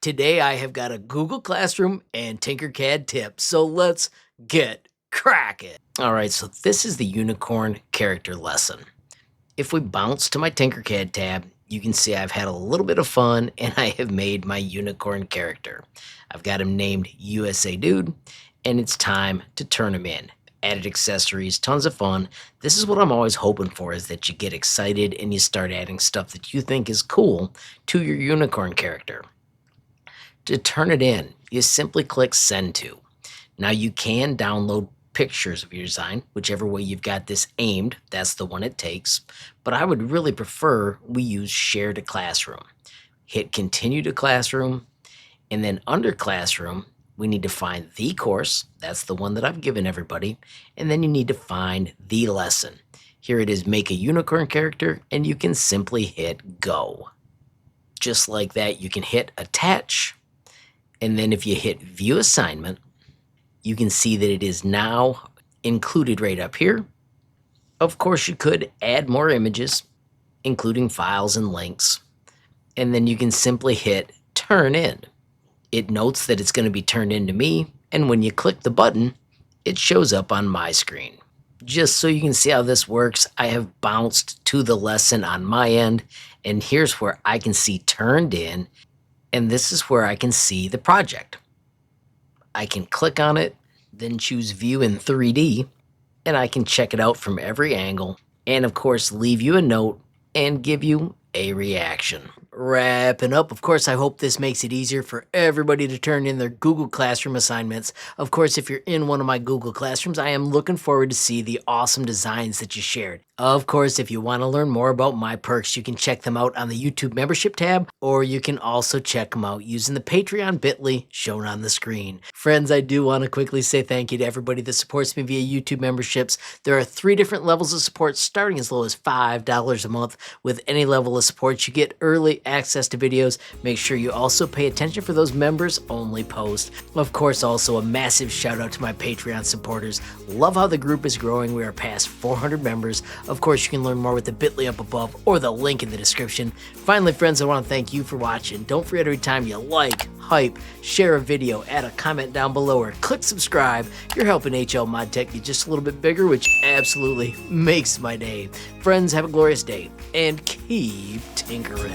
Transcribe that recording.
Today I have got a Google Classroom and Tinkercad tip, so let's get cracking. All right, so this is the unicorn character lesson. If we bounce to my Tinkercad tab, you can see I've had a little bit of fun and I have made my unicorn character. I've got him named USA Dude, and it's time to turn him in. Added accessories, tons of fun. This is what I'm always hoping for, is that you get excited and you start adding stuff that you think is cool to your unicorn character. To turn it in, you simply click Send To. Now you can download pictures of your design, whichever way you've got this aimed, that's the one it takes. But I would really prefer we use Share to Classroom. Hit Continue to Classroom, and then under Classroom, we need to find the course, that's the one that I've given everybody, and then you need to find the lesson. Here it is, Make a Unicorn Character, and you can simply hit Go. Just like that, you can hit Attach, and then if you hit View Assignment, you can see that it is now included right up here. Of course, you could add more images, including files and links, and then you can simply hit Turn In. It notes that it's going to be turned in to me, and when you click the button, it shows up on my screen. Just so you can see how this works, I have bounced to the lesson on my end, and here's where I can see Turned In, and this is where I can see the project. I can click on it, then choose View in 3D, and I can check it out from every angle, and of course leave you a note and give you a reaction. Wrapping up, of course, I hope this makes it easier for everybody to turn in their Google Classroom assignments. Of course, if you're in one of my Google Classrooms, I am looking forward to see the awesome designs that you shared. Of course, if you want to learn more about my perks, you can check them out on the YouTube membership tab, or you can also check them out using the Patreon bit.ly shown on the screen. Friends, I do want to quickly say thank you to everybody that supports me via YouTube memberships. There are 3 different levels of support, starting as low as $5 a month. With any level of support, you get early access to videos. Make sure you also pay attention for those members only posts. Of course, also a massive shout out to my Patreon supporters. Love how the group is growing. We are past 400 members. Of course, you can learn more with the bit.ly up above or the link in the description. Finally, friends, I want to thank you for watching. Don't forget, every time you like, hype, share a video, add a comment down below, or click subscribe, you're helping HLModTech get just a little bit bigger, which absolutely makes my day. Friends, have a glorious day and keep tinkering.